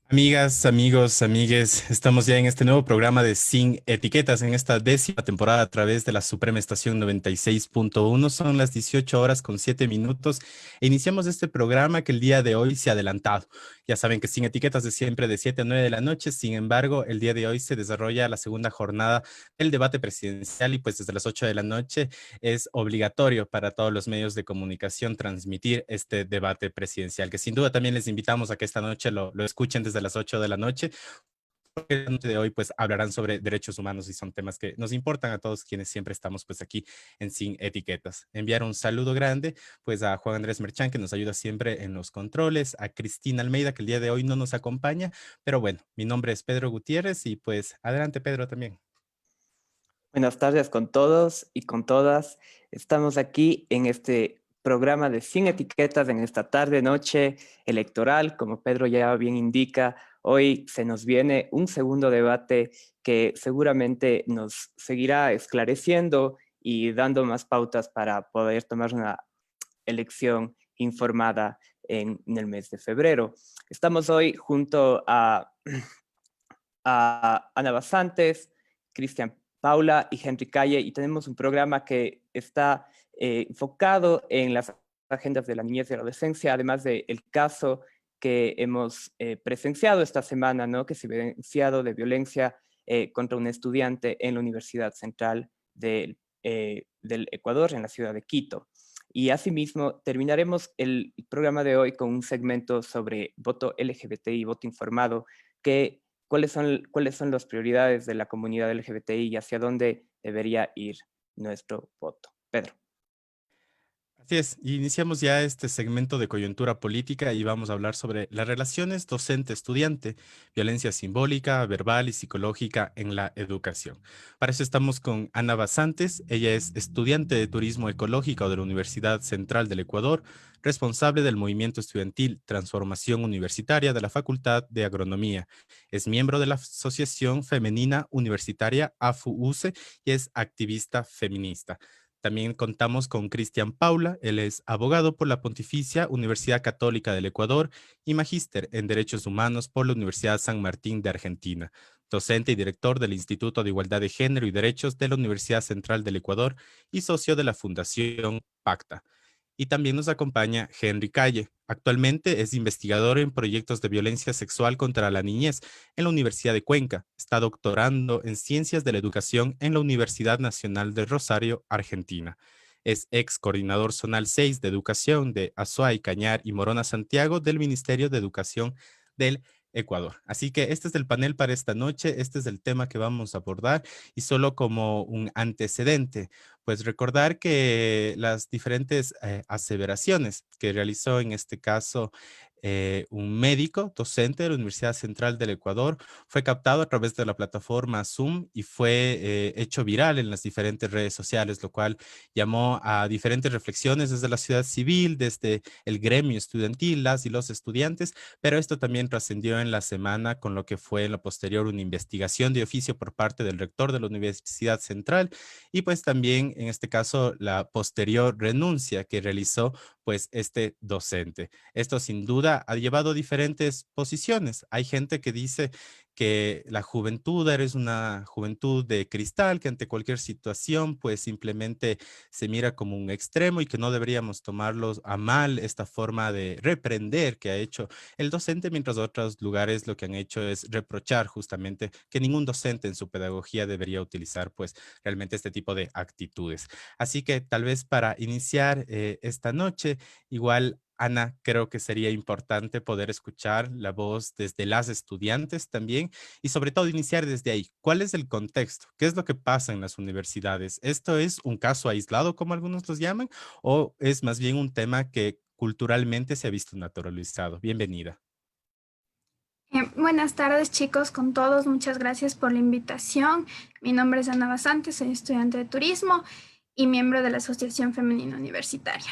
Amigas, amigos, amigues, estamos ya en este nuevo programa de Sin Etiquetas, en esta décima temporada a través de la Suprema Estación 96.1. Son las 18 horas con 7 minutos. E iniciamos este programa que el día de hoy se ha adelantado. Ya saben que Sin Etiquetas es siempre de 7 a 9 de la noche. Sin embargo, el día de hoy se desarrolla la segunda jornada del debate presidencial y pues desde las 8 de la noche es obligatorio para todos los medios de comunicación transmitir este debate presidencial, que sin duda también les invitamos a que esta noche lo escuchen desde las 8 de la noche. Porque la noche de hoy pues hablarán sobre derechos humanos y son temas que nos importan a todos quienes siempre estamos pues aquí en Sin Etiquetas. Enviar un saludo grande pues a Juan Andrés Merchán, que nos ayuda siempre en los controles, a Cristina Almeida, que el día de hoy no nos acompaña, pero bueno, mi nombre es Pedro Gutiérrez y pues adelante Pedro también. Buenas tardes con todos y con todas. Estamos aquí en este programa de Sin Etiquetas en esta tarde-noche electoral. Como Pedro ya bien indica, hoy se nos viene un segundo debate que seguramente nos seguirá esclareciendo y dando más pautas para poder tomar una elección informada en el mes de febrero. Estamos hoy junto a Ana Basantes, Cristian Paula y Henry Calle, y tenemos un programa que está enfocado en las agendas de la niñez y la adolescencia, además del caso que hemos presenciado esta semana, ¿no? Que se ha evidenciado de violencia contra un estudiante en la Universidad Central del Ecuador, en la ciudad de Quito. Y asimismo, terminaremos el programa de hoy con un segmento sobre voto LGBTI, voto informado, que cuáles son las prioridades de la comunidad LGBTI y hacia dónde debería ir nuestro voto. Pedro. Así es, iniciamos ya este segmento de coyuntura política y vamos a hablar sobre las relaciones docente-estudiante, violencia simbólica, verbal y psicológica en la educación. Para eso estamos con Ana Basantes. Ella es estudiante de turismo ecológico de la Universidad Central del Ecuador, responsable del movimiento estudiantil Transformación Universitaria de la Facultad de Agronomía. Es miembro de la Asociación Femenina Universitaria AFU-UCE y es activista feminista. También contamos con Cristian Paula. Él es abogado por la Pontificia Universidad Católica del Ecuador y magíster en Derechos Humanos por la Universidad San Martín de Argentina, docente y director del Instituto de Igualdad de Género y Derechos de la Universidad Central del Ecuador y socio de la Fundación Pacta. Y también nos acompaña Henry Calle. Actualmente es investigador en proyectos de violencia sexual contra la niñez en la Universidad de Cuenca. Está doctorando en Ciencias de la Educación en la Universidad Nacional de Rosario, Argentina. Es ex coordinador zonal 6 de Educación de Azuay, Cañar y Morona Santiago del Ministerio de Educación del Ecuador. Así que este es el panel para esta noche, este es el tema que vamos a abordar y solo como un antecedente. Pues recordar que las diferentes aseveraciones que realizó en este caso un médico docente de la Universidad Central del Ecuador fue captado a través de la plataforma Zoom y fue hecho viral en las diferentes redes sociales, lo cual llamó a diferentes reflexiones desde la sociedad civil, desde el gremio estudiantil, las y los estudiantes, pero esto también trascendió en la semana con lo que fue en lo posterior una investigación de oficio por parte del rector de la Universidad Central y pues también en este caso la posterior renuncia que realizó pues este docente. Esto sin duda ha llevado a diferentes posiciones. Hay gente que dice que la juventud eres una juventud de cristal, que ante cualquier situación pues simplemente se mira como un extremo y que no deberíamos tomarlos a mal esta forma de reprender que ha hecho el docente, mientras otros lugares lo que han hecho es reprochar justamente que ningún docente en su pedagogía debería utilizar pues realmente este tipo de actitudes. Así que tal vez para iniciar esta noche, igual Ana, creo que sería importante poder escuchar la voz desde las estudiantes también y sobre todo iniciar desde ahí. ¿Cuál es el contexto? ¿Qué es lo que pasa en las universidades? ¿Esto es un caso aislado, como algunos los llaman, o es más bien un tema que culturalmente se ha visto naturalizado? Bienvenida. Buenas tardes chicos, con todos, muchas gracias por la invitación. Mi nombre es Ana Basante, soy estudiante de turismo y miembro de la Asociación Femenina Universitaria.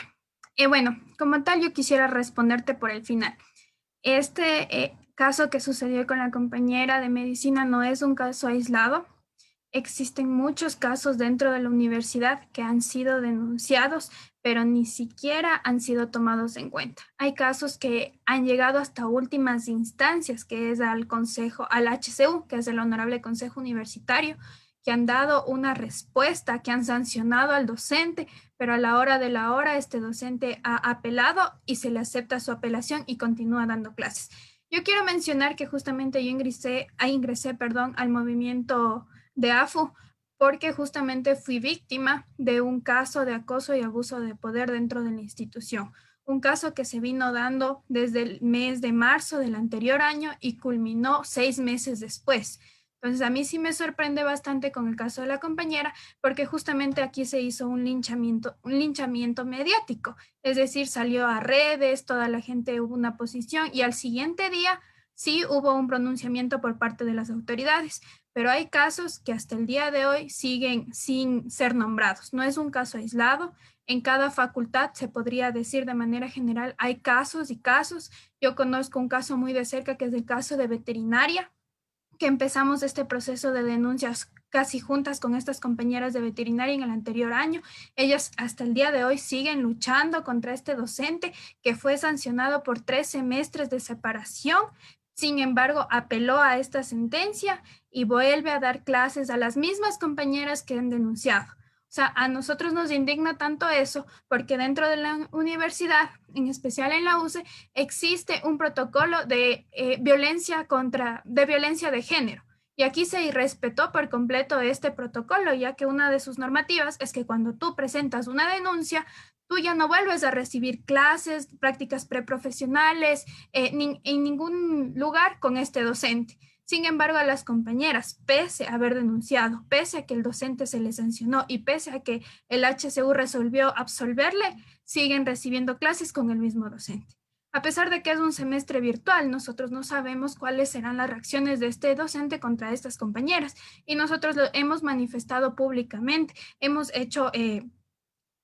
Bueno, como tal yo quisiera responderte por el final. Este caso que sucedió con la compañera de medicina no es un caso aislado. existen muchos casos dentro de la universidad que han sido denunciados, pero ni siquiera han sido tomados en cuenta. Hay casos que han llegado hasta últimas instancias, que es al Consejo, al HCU, que es el Honorable Consejo Universitario, que han dado una respuesta, que han sancionado al docente, pero a la hora de la hora este docente ha apelado y se le acepta su apelación y continúa dando clases. Yo quiero mencionar que justamente yo ingresé al movimiento de AFU porque justamente fui víctima de un caso de acoso y abuso de poder dentro de la institución. Un caso que se vino dando desde el mes de marzo del anterior año y culminó 6 meses después. Entonces, a mí sí me sorprende bastante con el caso de la compañera, porque justamente aquí se hizo un linchamiento mediático. Es decir, salió a redes, toda la gente hubo una posición y al siguiente día sí hubo un pronunciamiento por parte de las autoridades, pero hay casos que hasta el día de hoy siguen sin ser nombrados. No es un caso aislado. En cada facultad se podría decir de manera general, hay casos y casos. Yo conozco un caso muy de cerca que es el caso de veterinaria, que empezamos este proceso de denuncias casi juntas con estas compañeras de veterinaria en el anterior año. Ellas hasta el día de hoy siguen luchando contra este docente que fue sancionado por 3 semestres de separación. Sin embargo, apeló a esta sentencia y vuelve a dar clases a las mismas compañeras que han denunciado. O sea, a nosotros nos indigna tanto eso porque dentro de la universidad, en especial en la UCE, existe un protocolo de violencia de género. Y aquí se irrespetó por completo este protocolo, ya que una de sus normativas es que cuando tú presentas una denuncia, tú ya no vuelves a recibir clases, prácticas preprofesionales, en ningún lugar con este docente. Sin embargo, a las compañeras, pese a haber denunciado, pese a que el docente se les sancionó y pese a que el HCU resolvió absolverle, siguen recibiendo clases con el mismo docente. A pesar de que es un semestre virtual, nosotros no sabemos cuáles serán las reacciones de este docente contra estas compañeras y nosotros lo hemos manifestado públicamente, hemos hecho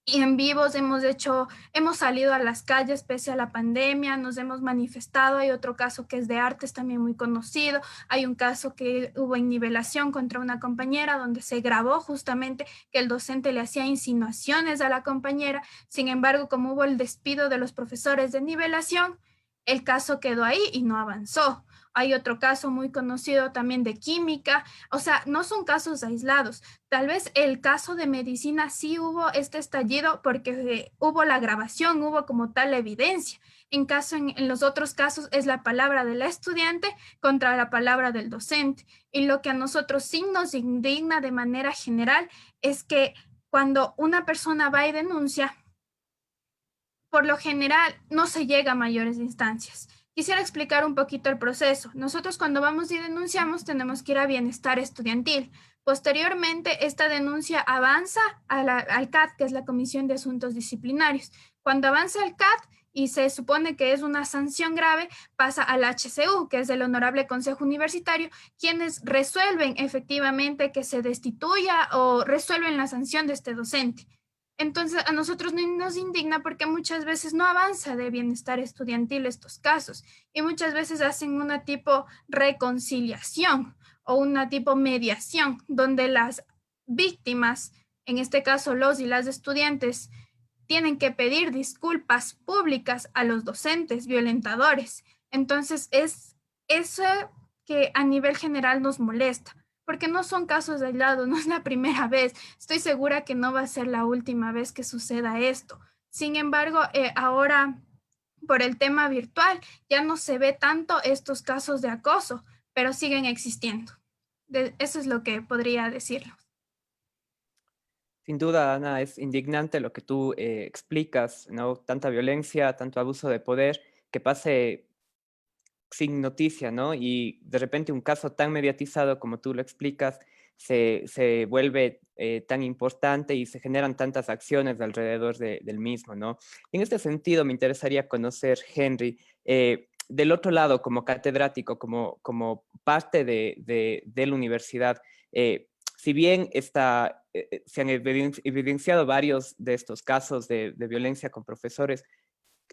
y en vivos hemos salido a las calles pese a la pandemia, nos hemos manifestado. Hay otro caso que es de artes también muy conocido. Hay un caso que hubo en nivelación contra una compañera donde se grabó justamente que el docente le hacía insinuaciones a la compañera. Sin embargo, como hubo el despido de los profesores de nivelación, el caso quedó ahí y no avanzó. Hay otro caso muy conocido también de química. O sea, no son casos aislados. Tal vez el caso de medicina sí hubo este estallido porque hubo la grabación, hubo como tal la evidencia. En los otros casos es la palabra de la estudiante contra la palabra del docente. Y lo que a nosotros sí nos indigna de manera general es que cuando una persona va y denuncia, por lo general no se llega a mayores instancias. Quisiera explicar un poquito el proceso. Nosotros cuando vamos y denunciamos tenemos que ir a bienestar estudiantil. Posteriormente, esta denuncia avanza al CAD, que es la Comisión de Asuntos Disciplinarios. Cuando avanza al CAD y se supone que es una sanción grave, pasa al HCU, que es el Honorable Consejo Universitario, quienes resuelven efectivamente que se destituya o resuelven la sanción de este docente. Entonces, a nosotros nos indigna porque muchas veces no avanza de bienestar estudiantil estos casos y muchas veces hacen una tipo reconciliación o una tipo mediación donde las víctimas, en este caso los y las estudiantes, tienen que pedir disculpas públicas a los docentes violentadores. Entonces, es eso que a nivel general nos molesta porque no son casos aislados, no es la primera vez. Estoy segura que no va a ser la última vez que suceda esto. Sin embargo, ahora por el tema virtual ya no se ve tanto estos casos de acoso, pero siguen existiendo. Eso es lo que podría decirlo. Sin duda, Ana, es indignante lo que tú explicas, ¿no? Tanta violencia, tanto abuso de poder, que pase sin noticia, ¿no? Y de repente un caso tan mediatizado como tú lo explicas se vuelve tan importante y se generan tantas acciones alrededor del mismo, ¿no? En este sentido, me interesaría conocer, Henry, del otro lado, como catedrático, como parte de la universidad, si bien se han evidenciado varios de estos casos de violencia con profesores,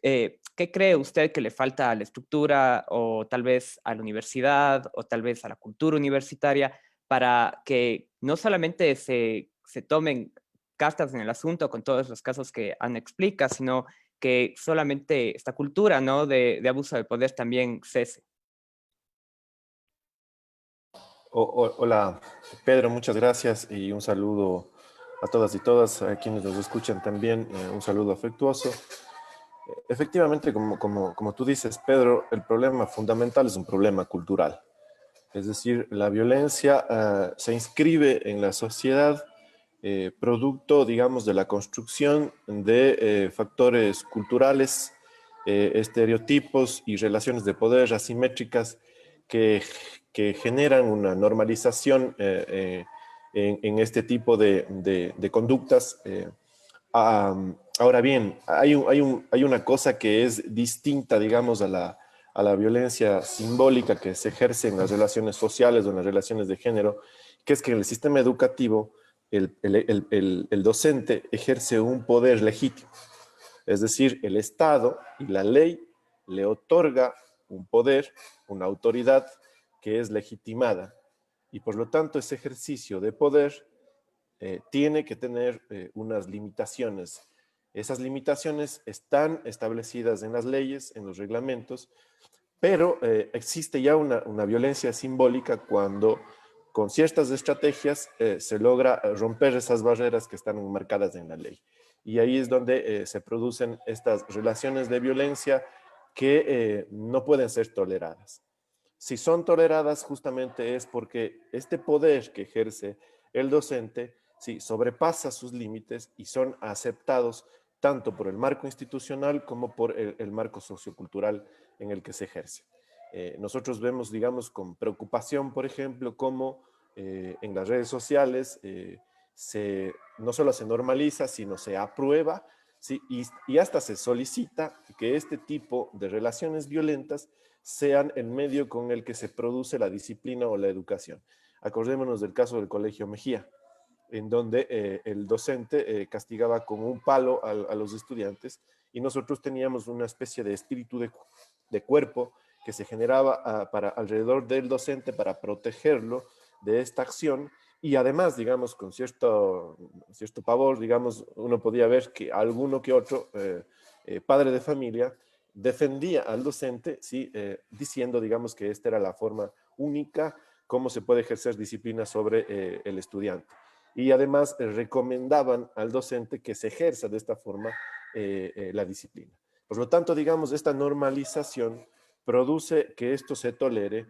¿qué cree usted que le falta a la estructura o tal vez a la universidad o tal vez a la cultura universitaria para que no solamente se tomen cartas en el asunto con todos los casos que Ana explica, sino que solamente esta cultura, ¿no?, de abuso de poder también cese. Hola, Pedro, muchas gracias y un saludo a todas y todas, a quienes nos escuchan también, un saludo afectuoso. Efectivamente, como tú dices, Pedro, el problema fundamental es un problema cultural. Es decir, la violencia se inscribe en la sociedad producto, digamos, de la construcción de factores culturales, estereotipos y relaciones de poder asimétricas que, que generan una normalización en este tipo de conductas. Ahora bien, hay una cosa que es distinta, digamos, a la violencia simbólica que se ejerce en las relaciones sociales o en las relaciones de género, que es que en el sistema educativo el docente ejerce un poder legítimo. Es decir, el Estado y la ley le otorga un poder, una autoridad que es legitimada. Y por lo tanto, ese ejercicio de poder tiene que tener unas limitaciones. Esas limitaciones están establecidas en las leyes, en los reglamentos, pero existe ya una violencia simbólica cuando con ciertas estrategias se logra romper esas barreras que están enmarcadas en la ley. Y ahí es donde se producen estas relaciones de violencia que no pueden ser toleradas. Si son toleradas justamente es porque este poder que ejerce el docente sí, sobrepasa sus límites y son aceptados tanto por el marco institucional como por el marco sociocultural en el que se ejerce. Nosotros vemos, digamos, con preocupación, por ejemplo, cómo en las redes sociales no solo se normaliza, sino se aprueba, ¿sí? Y hasta se solicita que este tipo de relaciones violentas sean el medio con el que se produce la disciplina o la educación. Acordémonos del caso del Colegio Mejía, en donde el docente castigaba con un palo a los estudiantes y nosotros teníamos una especie de espíritu de cuerpo que se generaba alrededor del docente para protegerlo de esta acción y además, digamos, con cierto pavor, digamos, uno podía ver que alguno que otro padre de familia defendía al docente, ¿sí? Diciendo, digamos, que esta era la forma única cómo se puede ejercer disciplina sobre el estudiante. Y además recomendaban al docente que se ejerza de esta forma la disciplina. Por lo tanto, digamos, esta normalización produce que esto se tolere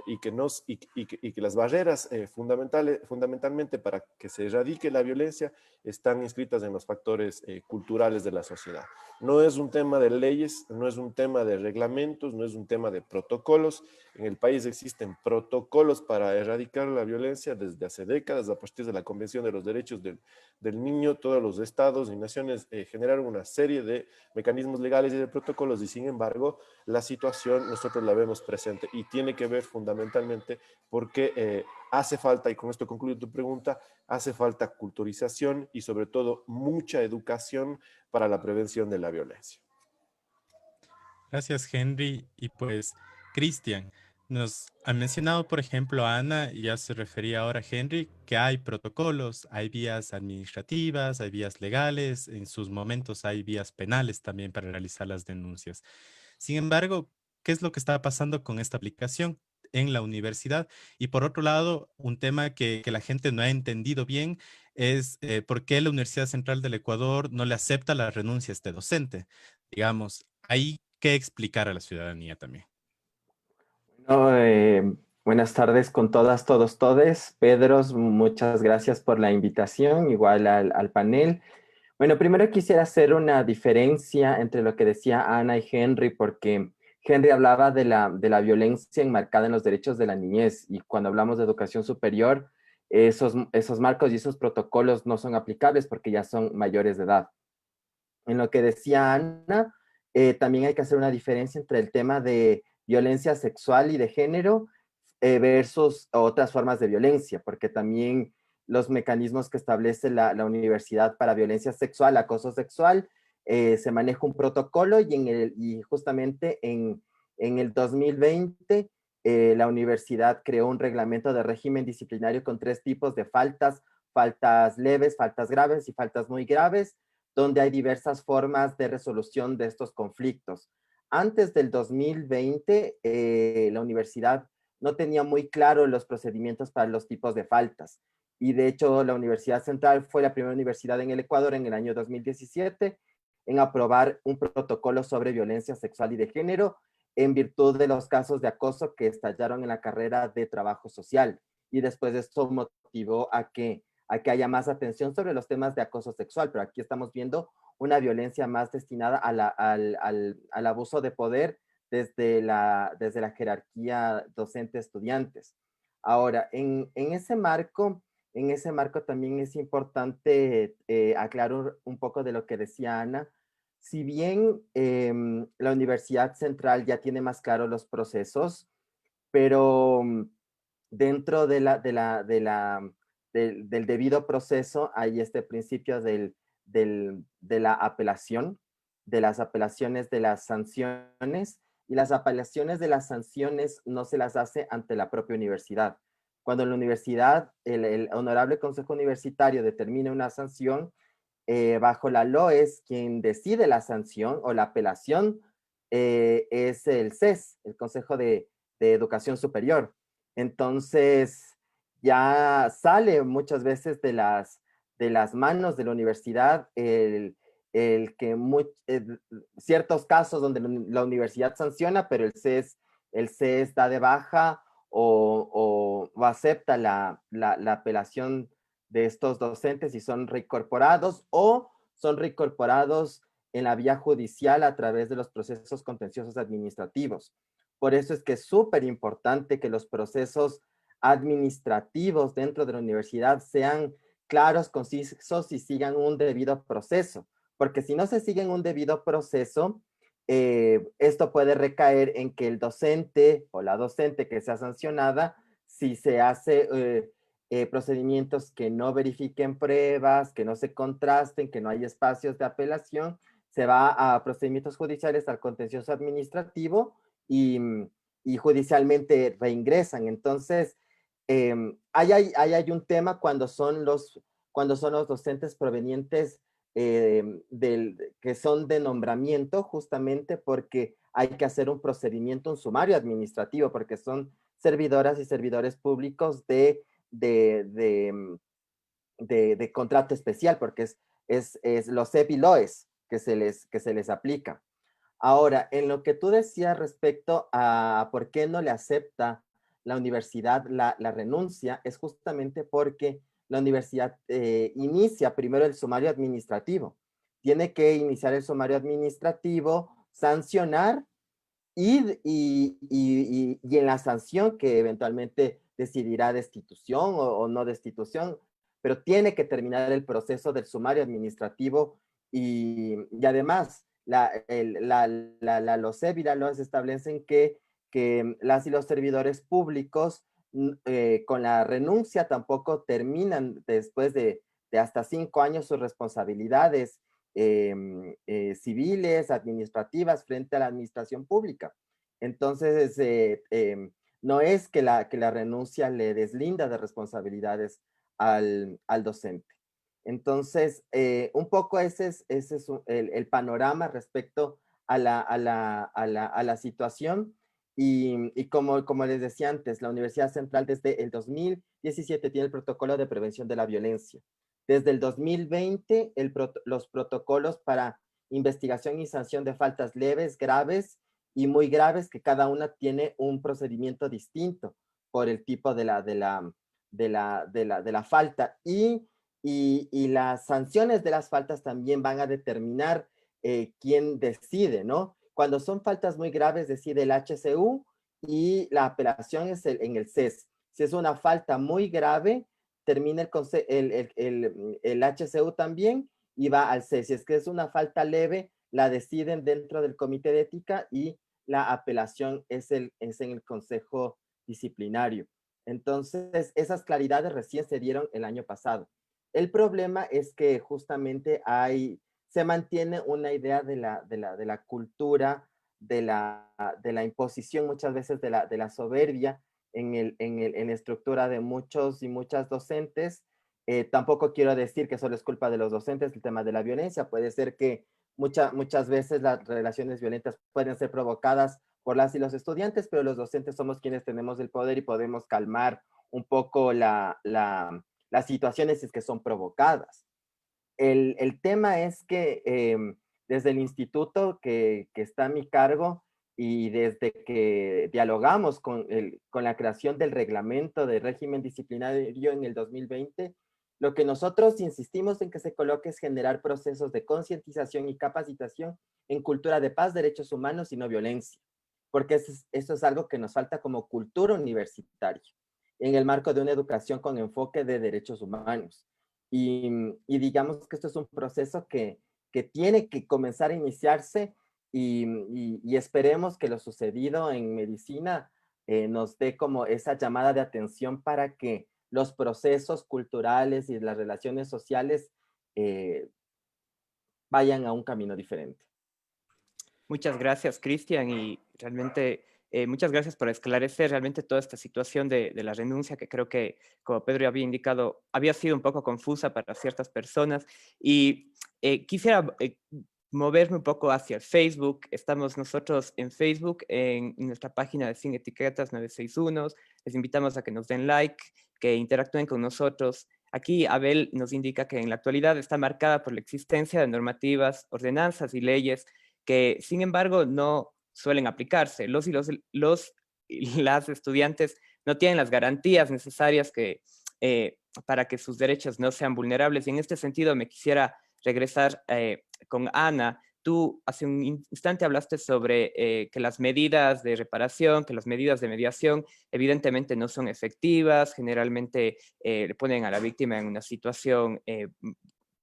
y que las barreras fundamentalmente para que se erradique la violencia están inscritas en los factores culturales de la sociedad. No es un tema de leyes, no es un tema de reglamentos, no es un tema de protocolos. En el país existen protocolos para erradicar la violencia desde hace décadas, a partir de la Convención de los Derechos del Niño. Todos los estados y naciones generaron una serie de mecanismos legales y de protocolos y sin embargo la situación nosotros la vemos presente y tiene que ver fundamentalmente porque hace falta, y con esto concluyo tu pregunta, hace falta culturización y sobre todo mucha educación para la prevención de la violencia. Gracias, Henry. Y pues, Cristian, nos ha mencionado, por ejemplo, Ana, y ya se refería ahora a Henry, que hay protocolos, hay vías administrativas, hay vías legales, en sus momentos hay vías penales también para realizar las denuncias. Sin embargo, ¿qué es lo que está pasando con esta aplicación en la universidad? Y por otro lado, un tema que la gente no ha entendido bien es por qué la Universidad Central del Ecuador no le acepta la renuncia a este docente. Digamos, hay que explicar a la ciudadanía también. Bueno, buenas tardes con todas, todos, todes. Pedros, muchas gracias por la invitación, igual al panel. Bueno, primero quisiera hacer una diferencia entre lo que decía Ana y Henry, porque Henry hablaba de la violencia enmarcada en los derechos de la niñez, y cuando hablamos de educación superior, esos marcos y esos protocolos no son aplicables porque ya son mayores de edad. En lo que decía Ana, también hay que hacer una diferencia entre el tema de violencia sexual y de género versus otras formas de violencia, porque también los mecanismos que establece la universidad para violencia sexual, acoso sexual, se maneja un protocolo y justamente en el 2020 la universidad creó un reglamento de régimen disciplinario con 3 tipos de faltas: faltas leves, faltas graves y faltas muy graves, donde hay diversas formas de resolución de estos conflictos. Antes del 2020, la universidad no tenía muy claro los procedimientos para los tipos de faltas. Y de hecho, la Universidad Central fue la primera universidad en el Ecuador en el año 2017 en aprobar un protocolo sobre violencia sexual y de género en virtud de los casos de acoso que estallaron en la carrera de trabajo social. Y después de esto motivó a que haya más atención sobre los temas de acoso sexual, pero aquí estamos viendo una violencia más destinada al abuso de poder desde la jerarquía docente-estudiantes. Ahora, en ese marco también es importante aclarar un poco de lo que decía Ana. Si bien la Universidad Central ya tiene más claro los procesos, pero dentro del debido proceso hay este principio de la apelación, de las apelaciones de las sanciones, y las apelaciones de las sanciones no se las hace ante la propia universidad. Cuando la universidad, el Honorable Consejo Universitario determina una sanción, bajo la LOES, quien decide la sanción o la apelación es el CES, el Consejo de Educación Superior. Entonces, ya sale muchas veces de las manos de la universidad el que ciertos casos donde la universidad sanciona, pero el CES da de baja o acepta la apelación de estos docentes y son reincorporados o son reincorporados en la vía judicial a través de los procesos contenciosos administrativos. Por eso es que es súper importante que los procesos administrativos dentro de la universidad sean claros, concisos y sigan un debido proceso. Porque si no se siguen un debido proceso, esto puede recaer en que el docente o la docente que sea sancionada, si se hace procedimientos que no verifiquen pruebas, que no se contrasten, que no hay espacios de apelación, se va a procedimientos judiciales, al contencioso administrativo y judicialmente reingresan. Entonces, ahí hay un tema cuando son los docentes provenientes que son de nombramiento, justamente porque hay que hacer un procedimiento, un sumario administrativo, porque son servidoras y servidores públicos de contrato especial, porque es los CEP y LOES que se les aplica. Ahora, en lo que tú decías respecto a por qué no le acepta la universidad la renuncia, es justamente porque la universidad inicia primero el sumario administrativo. Tiene que iniciar el sumario administrativo, sancionar y en la sanción que eventualmente decidirá destitución o no destitución, pero tiene que terminar el proceso del sumario administrativo y además los CEP y la LOES establecen que las y los servidores públicos con la renuncia tampoco terminan después de hasta 5 años sus responsabilidades civiles, administrativas frente a la administración pública. Entonces, no es que la renuncia le deslinda de responsabilidades al docente. Entonces, un poco ese es el panorama respecto a la situación. Y como les decía antes, la Universidad Central desde el 2017 tiene el protocolo de prevención de la violencia. Desde el 2020, los protocolos para investigación y sanción de faltas leves, graves y muy graves, que cada una tiene un procedimiento distinto por el tipo de la falta. Y las sanciones de las faltas también van a determinar quién decide, ¿no? Cuando son faltas muy graves, decide el HCU y la apelación es en el CES. Si es una falta muy grave, termina el HCU también y va al CES. Si es que es una falta leve, la deciden dentro del comité de ética y la apelación es en el consejo disciplinario. Entonces, esas claridades recién se dieron el año pasado. El problema es que justamente se mantiene una idea de la cultura de la imposición muchas veces de la soberbia en la estructura de muchos y muchas docentes. Tampoco quiero decir que solo es culpa de los docentes el tema de la violencia. Puede ser que muchas veces las relaciones violentas pueden ser provocadas por las y los estudiantes, pero los docentes somos quienes tenemos el poder y podemos calmar un poco las situaciones si es que son provocadas. El tema es que desde el instituto que está a mi cargo y desde que dialogamos con la creación del reglamento de régimen disciplinario en el 2020, lo que nosotros insistimos en que se coloque es generar procesos de concientización y capacitación en cultura de paz, derechos humanos y no violencia, porque eso es algo que nos falta como cultura universitaria, en el marco de una educación con enfoque de derechos humanos. Y digamos que esto es un proceso que tiene que comenzar a iniciarse y esperemos que lo sucedido en medicina nos dé como esa llamada de atención para que los procesos culturales y las relaciones sociales vayan a un camino diferente. Muchas gracias, Cristian, y realmente muchas gracias por esclarecer realmente toda esta situación de la renuncia, que creo que, como Pedro ya había indicado, había sido un poco confusa para ciertas personas. Y quisiera moverme un poco hacia el Facebook. Estamos nosotros en Facebook, en nuestra página de Sin Etiquetas 961. Les invitamos a que nos den like, que interactúen con nosotros. Aquí Abel nos indica que en la actualidad está marcada por la existencia de normativas, ordenanzas y leyes que, sin embargo, no suelen aplicarse. Los y las estudiantes no tienen las garantías necesarias para que sus derechos no sean vulnerables. Y en este sentido me quisiera regresar con Ana. Tú hace un instante hablaste sobre que las medidas de reparación, que las medidas de mediación evidentemente no son efectivas, generalmente le ponen a la víctima en una situación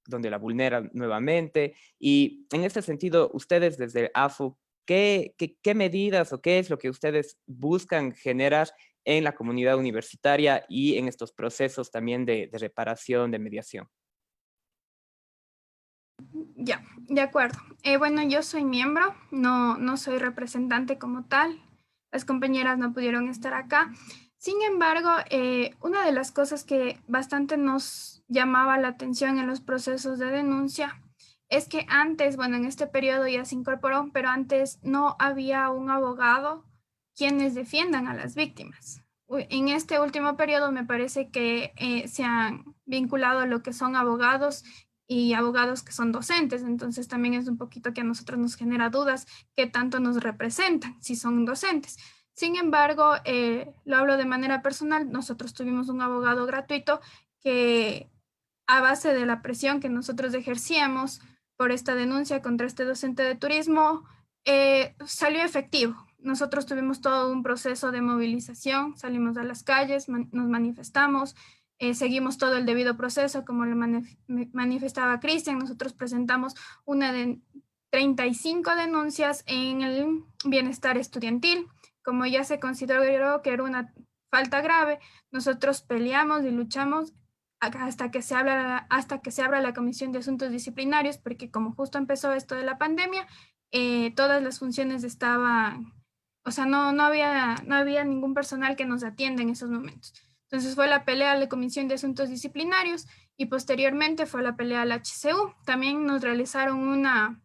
donde la vulneran nuevamente. Y en este sentido, ustedes desde AFU, ¿qué medidas o qué es lo que ustedes buscan generar en la comunidad universitaria y en estos procesos también de reparación, de mediación? Ya, de acuerdo. Bueno, yo soy miembro, no soy representante como tal. Las compañeras no pudieron estar acá. Sin embargo, una de las cosas que bastante nos llamaba la atención en los procesos de denuncia es que antes, bueno, en este periodo ya se incorporó, pero antes no había un abogado quienes defiendan a las víctimas. En este último periodo me parece que se han vinculado lo que son abogados y abogados que son docentes, entonces también es un poquito que a nosotros nos genera dudas qué tanto nos representan si son docentes. Sin embargo, lo hablo de manera personal, nosotros tuvimos un abogado gratuito que a base de la presión que nosotros ejercíamos por esta denuncia contra este docente de turismo, salió efectivo. Nosotros tuvimos todo un proceso de movilización, salimos a las calles, nos manifestamos, seguimos todo el debido proceso, como le manifestaba Cristian. Nosotros presentamos una de 35 denuncias en el bienestar estudiantil. Como ya se consideró que era una falta grave, nosotros peleamos y luchamos hasta que se abra la Comisión de Asuntos Disciplinarios, porque como justo empezó esto de la pandemia, todas las funciones estaban, o sea, no había ningún personal que nos atienda en esos momentos. Entonces fue la pelea a la Comisión de Asuntos Disciplinarios y posteriormente fue la pelea al HCU. También nos realizaron una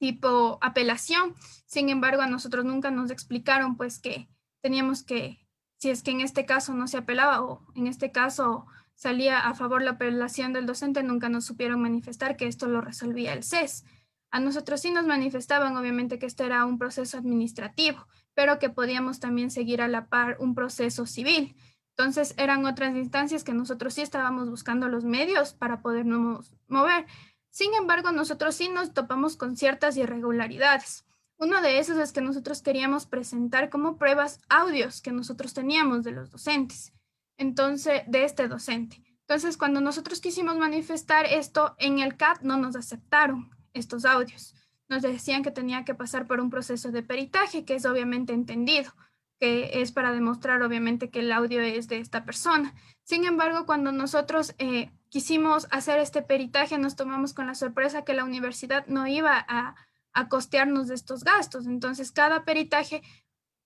tipo apelación. Sin embargo, a nosotros nunca nos explicaron pues que teníamos que, si es que en este caso no se apelaba o en este caso salía a favor la apelación del docente, nunca nos supieron manifestar que esto lo resolvía el CES. A nosotros sí nos manifestaban, obviamente, que este era un proceso administrativo, pero que podíamos también seguir a la par un proceso civil. Entonces eran otras instancias que nosotros sí estábamos buscando los medios para podernos mover. Sin embargo, nosotros sí nos topamos con ciertas irregularidades. Uno de esos es que nosotros queríamos presentar como pruebas audios que nosotros teníamos de los docentes, entonces, de este docente. Entonces, cuando nosotros quisimos manifestar esto en el CAT, no nos aceptaron estos audios. Nos decían que tenía que pasar por un proceso de peritaje, que es obviamente entendido, que es para demostrar obviamente que el audio es de esta persona. Sin embargo, cuando nosotros quisimos hacer este peritaje, nos tomamos con la sorpresa que la universidad no iba a a costearnos de estos gastos. Entonces, cada peritaje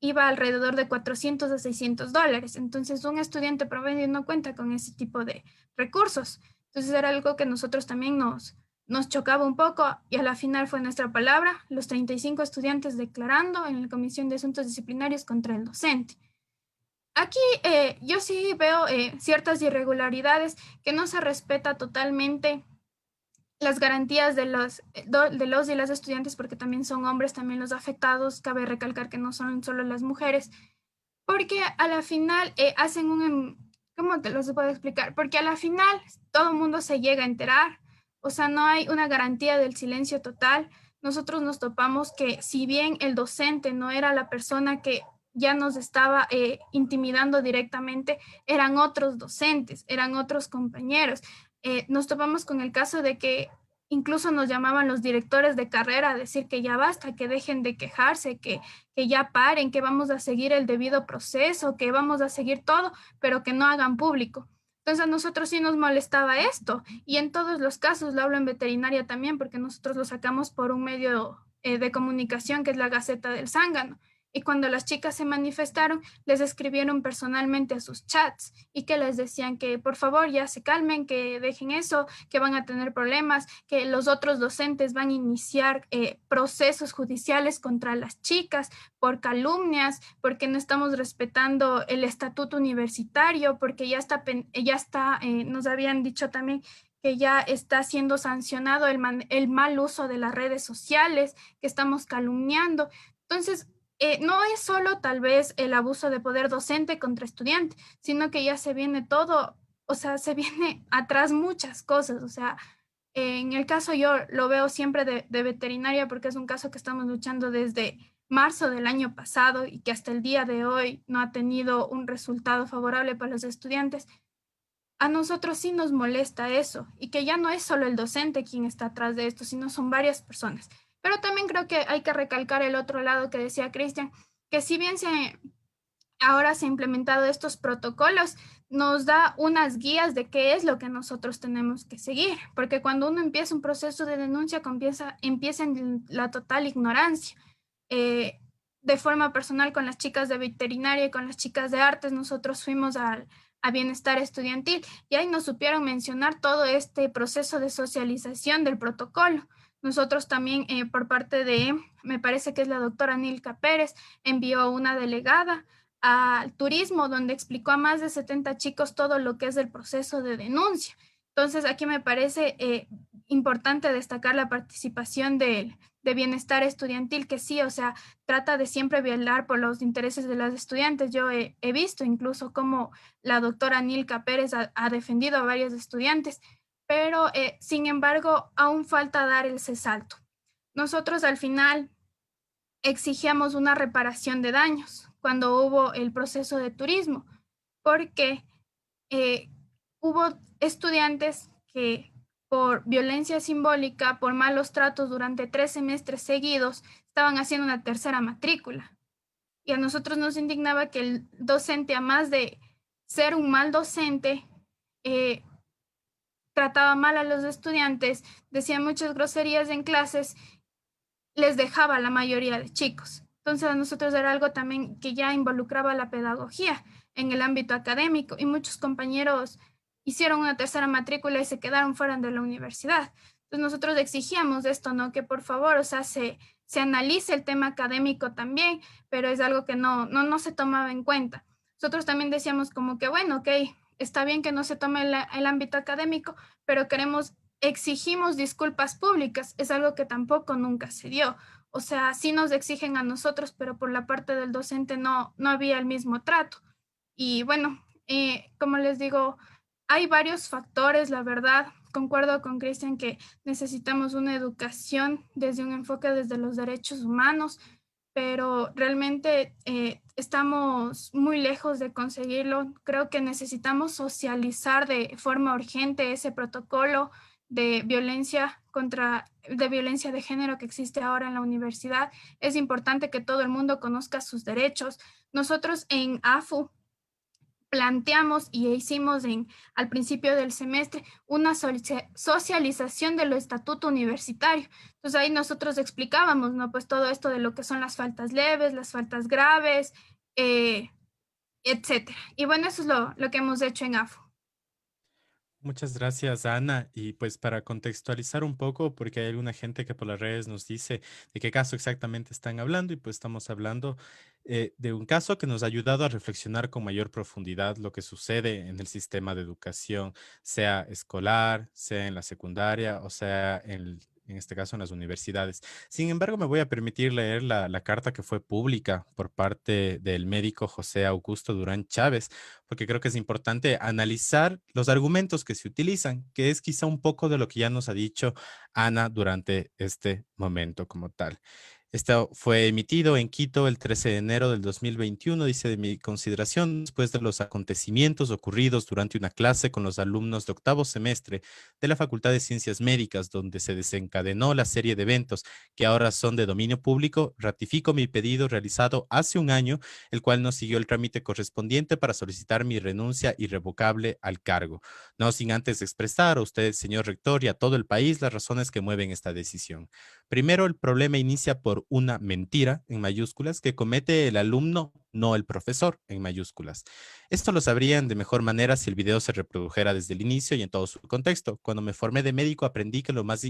iba alrededor de 400 a 600 dólares. Entonces, un estudiante promedio no cuenta con ese tipo de recursos. Entonces, era algo que nosotros también nos chocaba un poco, y a la final fue nuestra palabra, los 35 estudiantes declarando en la Comisión de Asuntos Disciplinarios contra el docente. Aquí yo sí veo ciertas irregularidades, que no se respeta totalmente las garantías de los y las estudiantes, porque también son hombres, también los afectados. Cabe recalcar que no son solo las mujeres, porque a la final hacen ¿cómo te los puedo explicar? Porque a la final todo el mundo se llega a enterar, o sea, no hay una garantía del silencio total. Nosotros nos topamos que, si bien el docente no era la persona que ya nos estaba intimidando directamente, eran otros docentes, eran otros compañeros. Nos topamos con el caso de que incluso nos llamaban los directores de carrera a decir que ya basta, que dejen de quejarse, que ya paren, que vamos a seguir el debido proceso, que vamos a seguir todo, pero que no hagan público. Entonces, a nosotros sí nos molestaba esto, y en todos los casos, lo hablo en veterinaria también, porque nosotros lo sacamos por un medio de comunicación que es la Gaceta del Zángano. Y cuando las chicas se manifestaron, les escribieron personalmente a sus chats y que les decían que por favor ya se calmen, que dejen eso, que van a tener problemas, que los otros docentes van a iniciar procesos judiciales contra las chicas por calumnias, porque no estamos respetando el estatuto universitario, porque ya está, nos habían dicho también que ya está siendo sancionado el mal uso de las redes sociales, que estamos calumniando. Entonces, no es solo tal vez el abuso de poder docente contra estudiante, sino que ya se viene todo, o sea, se viene atrás muchas cosas. O sea, en el caso yo lo veo siempre de veterinaria, porque es un caso que estamos luchando desde marzo del año pasado y que hasta el día de hoy no ha tenido un resultado favorable para los estudiantes. A nosotros sí nos molesta eso, y que ya no es solo el docente quien está atrás de esto, sino son varias personas. Pero también creo que hay que recalcar el otro lado que decía Cristian, que si bien ahora se han implementado estos protocolos, nos da unas guías de qué es lo que nosotros tenemos que seguir, porque cuando uno empieza un proceso de denuncia, empieza en la total ignorancia. De forma personal, con las chicas de veterinaria y con las chicas de artes, nosotros fuimos a bienestar estudiantil, y ahí nos supieron mencionar todo este proceso de socialización del protocolo. Nosotros también, por parte de, me parece que es la doctora Nilka Pérez, envió una delegada al turismo, donde explicó a más de 70 chicos todo lo que es el proceso de denuncia. Entonces, aquí me parece importante destacar la participación de bienestar estudiantil, que sí, o sea, trata de siempre velar por los intereses de los estudiantes. Yo he visto incluso cómo la doctora Nilka Pérez ha defendido a varios estudiantes, pero sin embargo, aún falta dar ese salto. Nosotros al final exigíamos una reparación de daños cuando hubo el proceso de turismo, porque hubo estudiantes que, por violencia simbólica, por malos tratos durante 3 semestres seguidos, estaban haciendo una tercera matrícula. Y a nosotros nos indignaba que el docente, a más de ser un mal docente, trataba mal a los estudiantes, decía muchas groserías en clases, les dejaba a la mayoría de chicos. Entonces, a nosotros era algo también que ya involucraba la pedagogía en el ámbito académico, y muchos compañeros hicieron una tercera matrícula y se quedaron fuera de la universidad. Entonces, nosotros exigíamos esto, ¿no? Que por favor, o sea, se analice el tema académico también, pero es algo que no se tomaba en cuenta. Nosotros también decíamos como que, bueno, ok, está bien que no se tome el ámbito académico, pero exigimos disculpas públicas. Es algo que tampoco nunca se dio. O sea, sí nos exigen a nosotros, pero por la parte del docente no había el mismo trato. Y bueno, como les digo, hay varios factores, la verdad. Concuerdo con Cristian que necesitamos una educación desde un enfoque desde los derechos humanos, pero realmente estamos muy lejos de conseguirlo. Creo que necesitamos socializar de forma urgente ese protocolo de violencia de género que existe ahora en la universidad. Es importante que todo el mundo conozca sus derechos. Nosotros en AFU planteamos y hicimos al principio del semestre una socialización del estatuto universitario. Entonces ahí nosotros explicábamos, ¿no? Pues todo esto de lo que son las faltas leves, las faltas graves, etcétera. Y bueno, eso es lo que hemos hecho en AFU. Muchas gracias, Ana. Y pues para contextualizar un poco, porque hay alguna gente que por las redes nos dice de qué caso exactamente están hablando, y pues estamos hablando de un caso que nos ha ayudado a reflexionar con mayor profundidad lo que sucede en el sistema de educación, sea escolar, sea en la secundaria o sea en este caso en las universidades. Sin embargo, me voy a permitir leer la carta que fue pública por parte del médico José Augusto Durán Chávez, porque creo que es importante analizar los argumentos que se utilizan, que es quizá un poco de lo que ya nos ha dicho Ana durante este momento como tal. Esto fue emitido en Quito el 13 de enero del 2021, dice de mi consideración, después de los acontecimientos ocurridos durante una clase con los alumnos de octavo semestre de la Facultad de Ciencias Médicas, donde se desencadenó la serie de eventos que ahora son de dominio público, ratifico mi pedido realizado hace un año, el cual no siguió el trámite correspondiente para solicitar mi renuncia irrevocable al cargo. No sin antes expresar a usted, señor rector, y a todo el país las razones que mueven esta decisión. Primero, el problema inicia por una mentira, en mayúsculas, que comete el alumno, no el profesor, en mayúsculas. Esto lo sabrían de mejor manera si el video se reprodujera desde el inicio y en todo su contexto. Cuando me formé de médico aprendí que lo más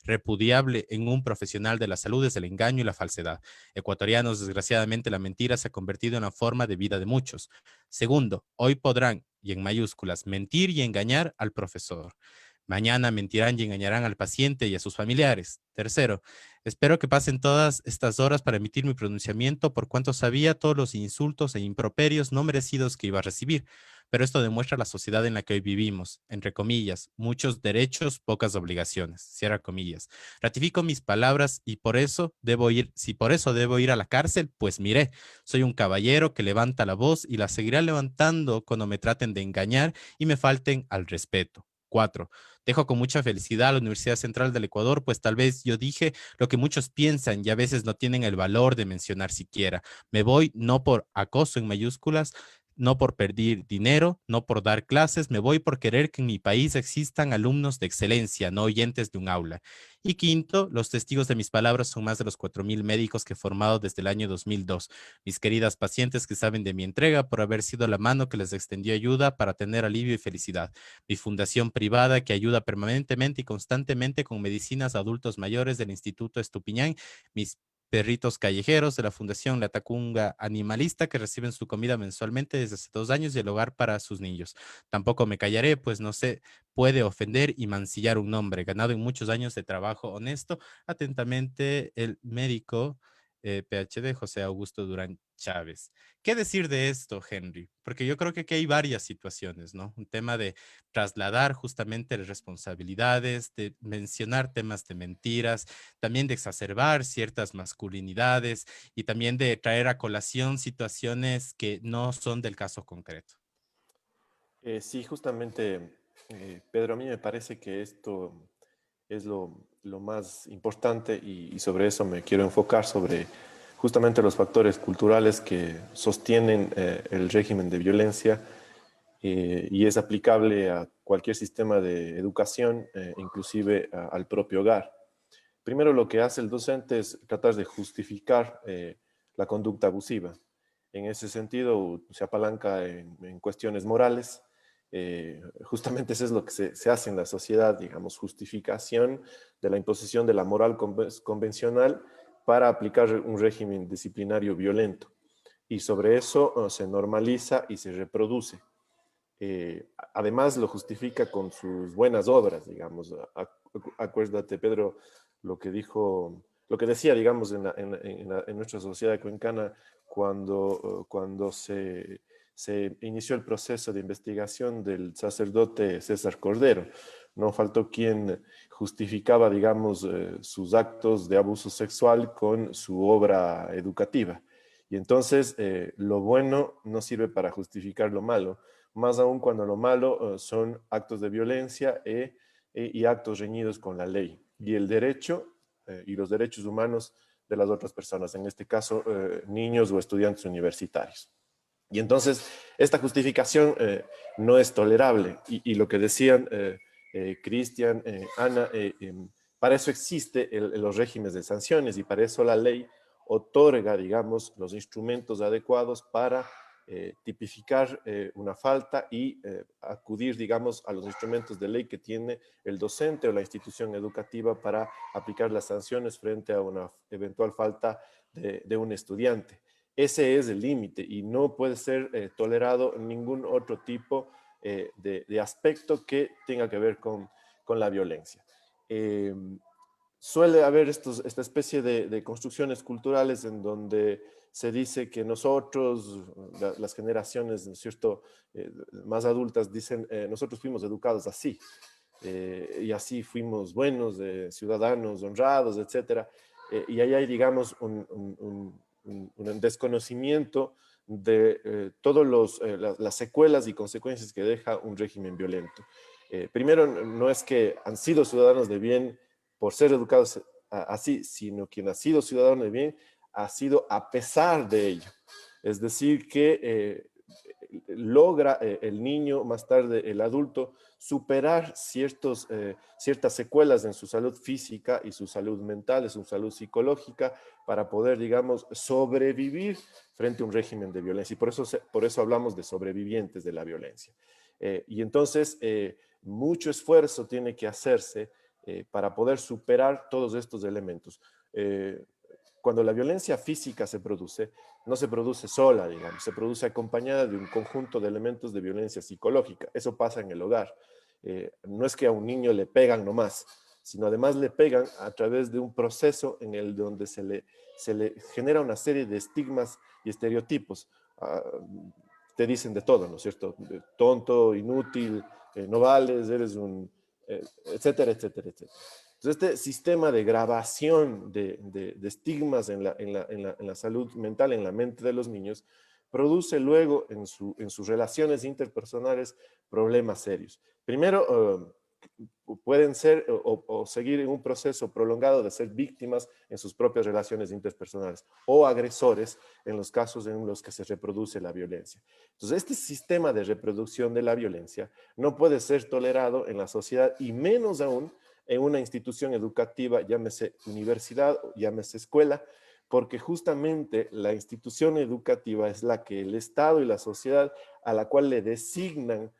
repudiable en un profesional de la salud es el engaño y la falsedad. Ecuatorianos, desgraciadamente, la mentira se ha convertido en la forma de vida de muchos. Segundo, hoy podrán, y en mayúsculas, mentir y engañar al profesor. Mañana mentirán y engañarán al paciente y a sus familiares. Tercero, espero que pasen todas estas horas para emitir mi pronunciamiento por cuanto sabía todos los insultos e improperios no merecidos que iba a recibir. Pero esto demuestra la sociedad en la que hoy vivimos, entre comillas, muchos derechos, pocas obligaciones, cierra comillas. Ratifico mis palabras y por eso debo ir, si por eso debo ir a la cárcel, pues miré, soy un caballero que levanta la voz y la seguirá levantando cuando me traten de engañar y me falten al respeto. 4. Dejo con mucha felicidad a la Universidad Central del Ecuador, pues tal vez yo dije lo que muchos piensan y a veces no tienen el valor de mencionar siquiera. Me voy no por acoso en mayúsculas, no por perder dinero, no por dar clases, me voy por querer que en mi país existan alumnos de excelencia, no oyentes de un aula. Y quinto, los testigos de mis palabras son más de los 4.000 médicos que he formado desde el año 2002. Mis queridas pacientes que saben de mi entrega por haber sido la mano que les extendió ayuda para tener alivio y felicidad. Mi fundación privada que ayuda permanentemente y constantemente con medicinas a adultos mayores del Instituto Estupiñán. Mis perritos callejeros de la Fundación La Tacunga Animalista que reciben su comida mensualmente desde hace 2 años y el hogar para sus niños. Tampoco me callaré, pues no se puede ofender y mancillar un nombre ganado en muchos años de trabajo honesto. Atentamente, el médico PhD José Augusto Durán Chávez. ¿Qué decir de esto, Henry? Porque yo creo que aquí hay varias situaciones, ¿no? Un tema de trasladar justamente las responsabilidades, de mencionar temas de mentiras, también de exacerbar ciertas masculinidades y también de traer a colación situaciones que no son del caso concreto. Sí, justamente, Pedro, a mí me parece que esto es lo más importante y sobre eso me quiero enfocar, sobre justamente los factores culturales que sostienen el régimen de violencia y es aplicable a cualquier sistema de educación, inclusive al propio hogar. Primero lo que hace el docente es tratar de justificar la conducta abusiva. En ese sentido, se apalanca en cuestiones morales. Justamente eso es lo que se hace en la sociedad, digamos, justificación de la imposición de la moral convencional para aplicar un régimen disciplinario violento. Y sobre eso se normaliza y se reproduce. Además lo justifica con sus buenas obras, digamos. Acuérdate, Pedro, lo que dijo, lo que decía, digamos, en nuestra sociedad cuencana cuando se inició el proceso de investigación del sacerdote César Cordero. No faltó quien justificaba, digamos, sus actos de abuso sexual con su obra educativa. Y entonces lo bueno no sirve para justificar lo malo, más aún cuando lo malo son actos de violencia y actos reñidos con la ley y el derecho y los derechos humanos de las otras personas, en este caso niños o estudiantes universitarios. Y entonces, esta justificación no es tolerable. Y lo que decían Cristian, Ana, para eso existe los regímenes de sanciones y para eso la ley otorga, digamos, los instrumentos adecuados para tipificar una falta y acudir, digamos, a los instrumentos de ley que tiene el docente o la institución educativa para aplicar las sanciones frente a una eventual falta de un estudiante. Ese es el límite y no puede ser tolerado ningún otro tipo de aspecto que tenga que ver con la violencia. Suele haber esta especie de construcciones culturales en donde se dice que nosotros, las generaciones, ¿no es cierto?, más adultas dicen, nosotros fuimos educados así, y así fuimos buenos, ciudadanos, honrados, etc. Y ahí hay, digamos, un desconocimiento de todas las secuelas y consecuencias que deja un régimen violento. Primero, no es que han sido ciudadanos de bien por ser educados así, sino quien ha sido ciudadano de bien ha sido a pesar de ello. Es decir, que logra el niño, más tarde el adulto, superar ciertas secuelas en su salud física y su salud mental, en su salud psicológica, para poder, digamos, sobrevivir frente a un régimen de violencia. Y por eso hablamos de sobrevivientes de la violencia. Y entonces, mucho esfuerzo tiene que hacerse para poder superar todos estos elementos. Cuando la violencia física se produce, no se produce sola, digamos, se produce acompañada de un conjunto de elementos de violencia psicológica. Eso pasa en el hogar. No es que a un niño le pegan nomás, sino además le pegan a través de un proceso en el donde se le genera una serie de estigmas y estereotipos. Te dicen de todo, ¿no es cierto? Tonto, inútil, no vales, eres un... etcétera, etcétera, etcétera. Entonces, este sistema de grabación de estigmas en la salud mental, en la mente de los niños, produce luego en sus relaciones interpersonales problemas serios. Primero, pueden ser o seguir en un proceso prolongado de ser víctimas en sus propias relaciones interpersonales o agresores en los casos en los que se reproduce la violencia. Entonces, este sistema de reproducción de la violencia no puede ser tolerado en la sociedad y menos aún en una institución educativa, llámese universidad, llámese escuela, porque justamente la institución educativa es la que el Estado y la sociedad a la cual le designan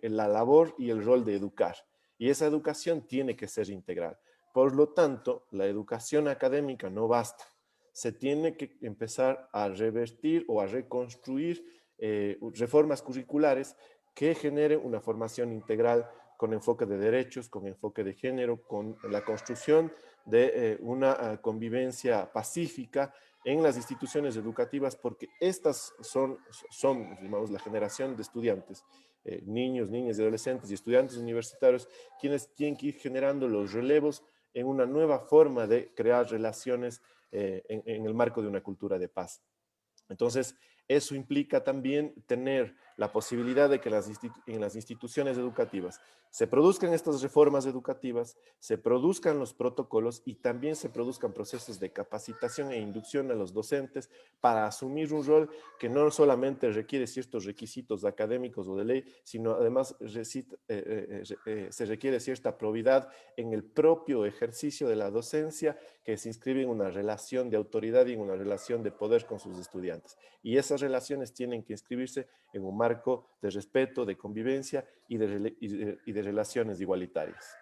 la labor y el rol de educar. Y esa educación tiene que ser integral. Por lo tanto, la educación académica no basta. Se tiene que empezar a revertir o a reconstruir reformas curriculares que generen una formación integral con enfoque de derechos, con enfoque de género, con la construcción de una convivencia pacífica en las instituciones educativas, porque estas son digamos, la generación de estudiantes, niños, niñas y adolescentes y estudiantes universitarios, quienes tienen que ir generando los relevos en una nueva forma de crear relaciones en el marco de una cultura de paz. Entonces, eso implica también tener la posibilidad de que en las instituciones educativas se produzcan estas reformas educativas, se produzcan los protocolos y también se produzcan procesos de capacitación e inducción a los docentes para asumir un rol que no solamente requiere ciertos requisitos académicos o de ley, sino además se requiere cierta probidad en el propio ejercicio de la docencia que se inscribe en una relación de autoridad y en una relación de poder con sus estudiantes. Y esas relaciones tienen que inscribirse en un marco de respeto, de convivencia y de relaciones igualitarias.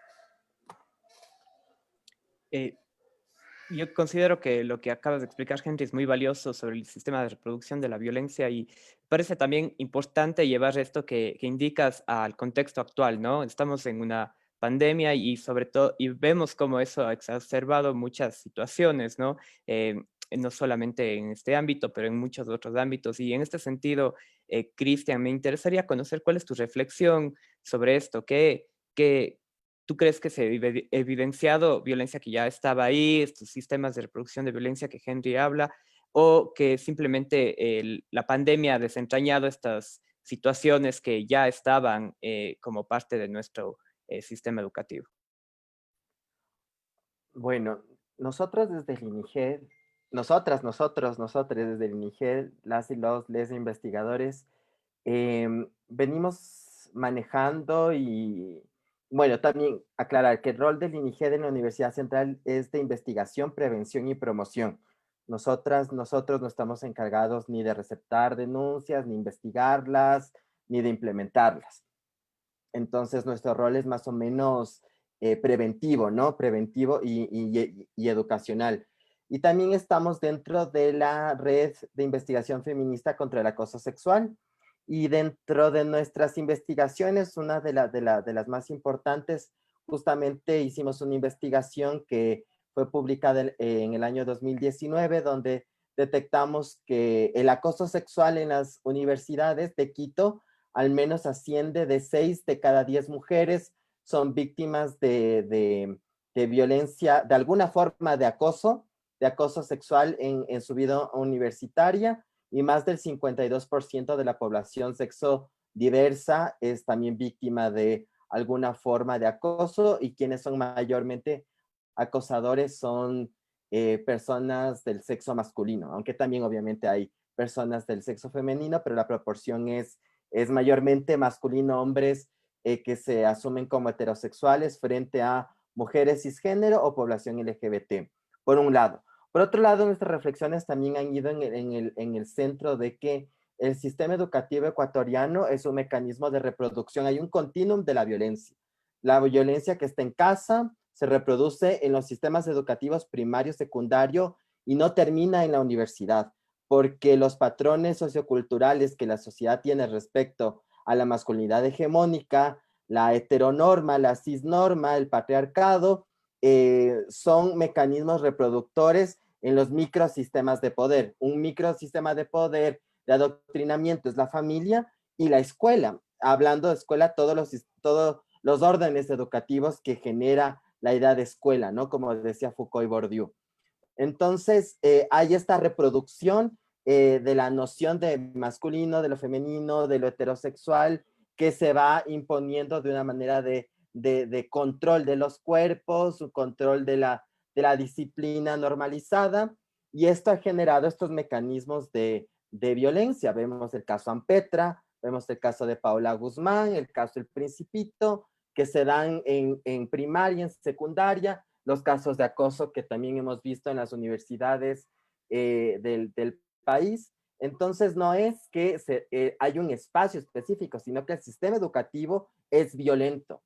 Yo considero que lo que acabas de explicar, Henry, es muy valioso sobre el sistema de reproducción de la violencia y parece también importante llevar esto que indicas al contexto actual, ¿no? Estamos en una pandemia y sobre todo, y vemos cómo eso ha exacerbado muchas situaciones, ¿no? No solamente en este ámbito, pero en muchos otros ámbitos. Y en este sentido, Cristian, me interesaría conocer cuál es tu reflexión sobre esto, ¿tú crees que se ha evidenciado violencia que ya estaba ahí, estos sistemas de reproducción de violencia que Henry habla, o que simplemente la pandemia ha desentrañado estas situaciones que ya estaban como parte de nuestro sistema educativo? Bueno, nosotros desde el INIGED nosotros desde el INIGED, las y los les investigadores, venimos manejando y, bueno, también aclarar que el rol del INIGED en la Universidad Central es de investigación, prevención y promoción. Nosotros no estamos encargados ni de receptar denuncias, ni investigarlas, ni de implementarlas. Entonces, nuestro rol es más o menos preventivo, ¿no? Preventivo y educacional. Y también estamos dentro de la red de investigación feminista contra el acoso sexual. Y dentro de nuestras investigaciones, una de las más importantes, justamente hicimos una investigación que fue publicada en el año 2019, donde detectamos que el acoso sexual en las universidades de Quito al menos asciende de 6 de cada 10 mujeres son víctimas de violencia, de alguna forma de acoso sexual en su vida universitaria, y más del 52% de la población sexo diversa es también víctima de alguna forma de acoso, y quienes son mayormente acosadores son personas del sexo masculino, aunque también obviamente hay personas del sexo femenino, pero la proporción es mayormente masculino, hombres que se asumen como heterosexuales frente a mujeres cisgénero o población LGBT, por un lado. Por otro lado, nuestras reflexiones también han ido en el centro de que el sistema educativo ecuatoriano es un mecanismo de reproducción, hay un continuum de la violencia. La violencia que está en casa se reproduce en los sistemas educativos primario, secundario y no termina en la universidad, porque los patrones socioculturales que la sociedad tiene respecto a la masculinidad hegemónica, la heteronorma, la cisnorma, el patriarcado, son mecanismos reproductores en los microsistemas de poder. Un microsistema de poder de adoctrinamiento es la familia y la escuela. Hablando de escuela, todos los órdenes educativos que genera la idea de escuela, ¿no? Como decía Foucault y Bourdieu. Entonces, hay esta reproducción de la noción de masculino, de lo femenino, de lo heterosexual, que se va imponiendo de una manera de control de los cuerpos, control de la disciplina normalizada, y esto ha generado estos mecanismos de violencia. Vemos el caso Ampetra, vemos el caso de Paola Guzmán, el caso del Principito, que se dan en primaria, en secundaria, los casos de acoso que también hemos visto en las universidades del país. Entonces, no es que hay un espacio específico, sino que el sistema educativo es violento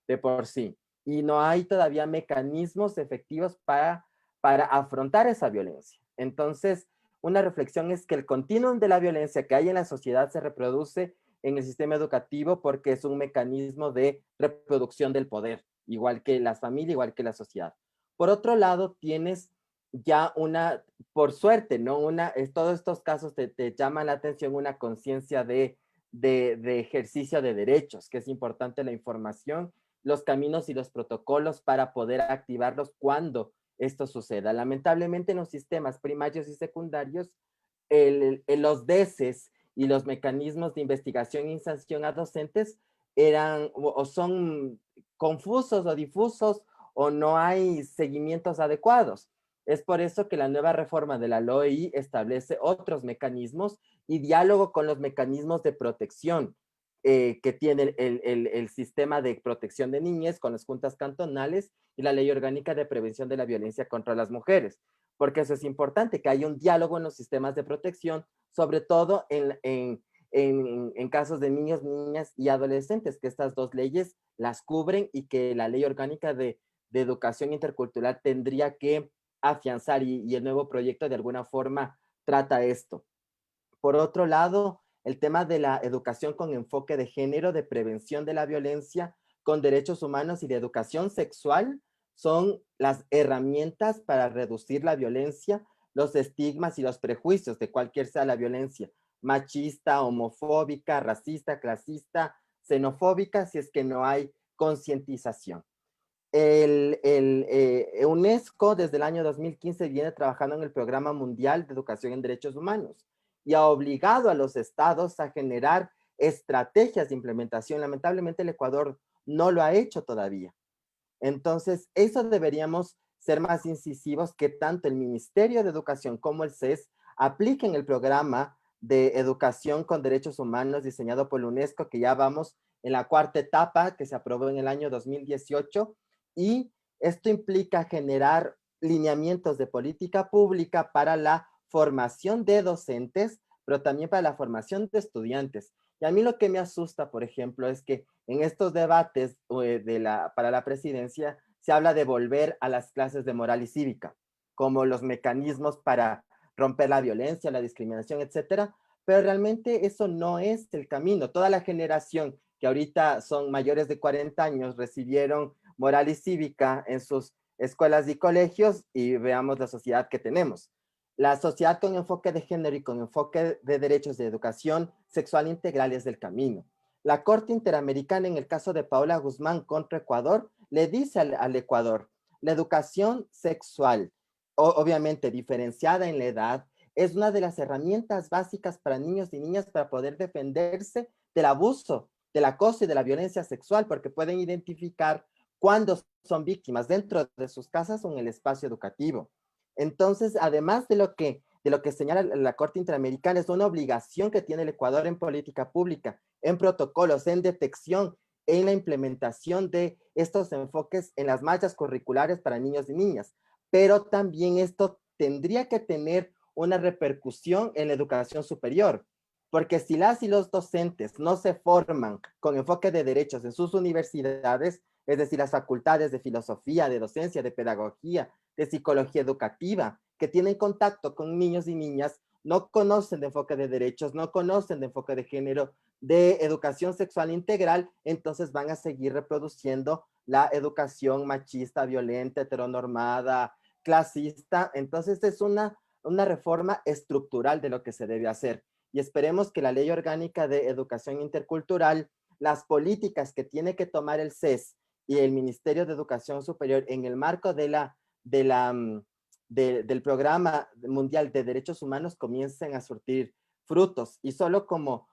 de por sí. Y no hay todavía mecanismos efectivos para afrontar esa violencia. Entonces, una reflexión es que el continuum de la violencia que hay en la sociedad se reproduce en el sistema educativo porque es un mecanismo de reproducción del poder, igual que la familia, igual que la sociedad. Por otro lado, tienes ya por suerte, ¿no? Todos estos casos te llaman la atención una conciencia de ejercicio de derechos, que es importante la información, los caminos y los protocolos para poder activarlos cuando esto suceda. Lamentablemente en los sistemas primarios y secundarios, los DESES y los mecanismos de investigación y sanción a docentes eran o son confusos o difusos, o no hay seguimientos adecuados. Es por eso que la nueva reforma de la LOI establece otros mecanismos y diálogo con los mecanismos de protección que tiene el sistema de protección de niñez con las juntas cantonales y la ley orgánica de prevención de la violencia contra las mujeres. Porque eso es importante, que haya un diálogo en los sistemas de protección, sobre todo en casos de niños, niñas y adolescentes, que estas dos leyes las cubren y que la ley orgánica de educación intercultural tendría que afianzar, y el nuevo proyecto de alguna forma trata esto. Por otro lado, el tema de la educación con enfoque de género, de prevención de la violencia, con derechos humanos y de educación sexual son las herramientas para reducir la violencia, los estigmas y los prejuicios de cualquier sea la violencia, machista, homofóbica, racista, clasista, xenofóbica, si es que no hay concientización. UNESCO desde el año 2015 viene trabajando en el Programa Mundial de Educación en Derechos Humanos y ha obligado a los estados a generar estrategias de implementación. Lamentablemente el Ecuador no lo ha hecho todavía. Entonces, eso deberíamos ser más incisivos que tanto el Ministerio de Educación como el CES apliquen el programa de educación con derechos humanos diseñado por la UNESCO, que ya vamos en la cuarta etapa, que se aprobó en el año 2018, y esto implica generar lineamientos de política pública para la formación de docentes, pero también para la formación de estudiantes. Y a mí lo que me asusta, por ejemplo, es que en estos debates para la presidencia se habla de volver a las clases de moral y cívica, como los mecanismos para romper la violencia, la discriminación, etcétera, pero realmente eso no es el camino. Toda la generación que ahorita son mayores de 40 años recibieron moral y cívica en sus escuelas y colegios y veamos la sociedad que tenemos. La sociedad con enfoque de género y con enfoque de derechos de educación sexual integral es el camino. La Corte Interamericana, en el caso de Paola Guzmán contra Ecuador, le dice al Ecuador, la educación sexual, obviamente diferenciada en la edad, es una de las herramientas básicas para niños y niñas para poder defenderse del abuso, del acoso y de la violencia sexual, porque pueden identificar cuando son víctimas dentro de sus casas o en el espacio educativo. Entonces, además de lo que señala la Corte Interamericana, es una obligación que tiene el Ecuador en política pública, en protocolos, en detección, en la implementación de estos enfoques en las mallas curriculares para niños y niñas. Pero también esto tendría que tener una repercusión en la educación superior, porque si las y los docentes no se forman con enfoque de derechos en sus universidades, es decir, las facultades de filosofía, de docencia, de pedagogía, de psicología educativa, que tienen contacto con niños y niñas, no conocen de enfoque de derechos, no conocen de enfoque de género, de educación sexual integral, entonces van a seguir reproduciendo la educación machista, violenta, heteronormada, clasista. Entonces es una reforma estructural de lo que se debe hacer. Y esperemos que la Ley Orgánica de Educación Intercultural, las políticas que tiene que tomar el CES y el Ministerio de Educación Superior en el marco del Programa Mundial de Derechos Humanos comiencen a surtir frutos. Y solo como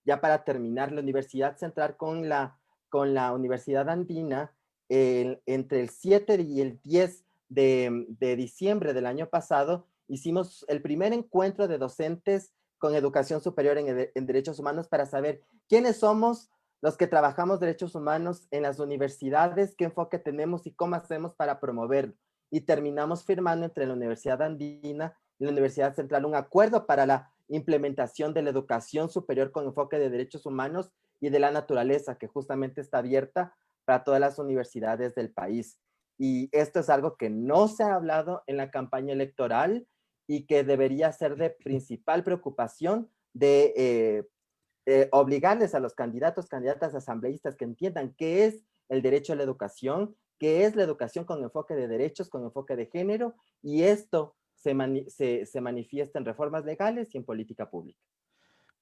ya para terminar, la Universidad Central con la Universidad Andina, entre el 7 y el 10 de diciembre del año pasado, hicimos el primer encuentro de docentes con educación superior en derechos humanos para saber quiénes somos los que trabajamos derechos humanos en las universidades, qué enfoque tenemos y cómo hacemos para promoverlo. Y terminamos firmando entre la Universidad Andina y la Universidad Central un acuerdo para la implementación de la educación superior con enfoque de derechos humanos y de la naturaleza, que justamente está abierta para todas las universidades del país. Y esto es algo que no se ha hablado en la campaña electoral y que debería ser de principal preocupación de obligarles a los candidatos, candidatas asambleístas que entiendan qué es el derecho a la educación, qué es la educación con enfoque de derechos, con enfoque de género, y esto se manifiesta en reformas legales y en política pública.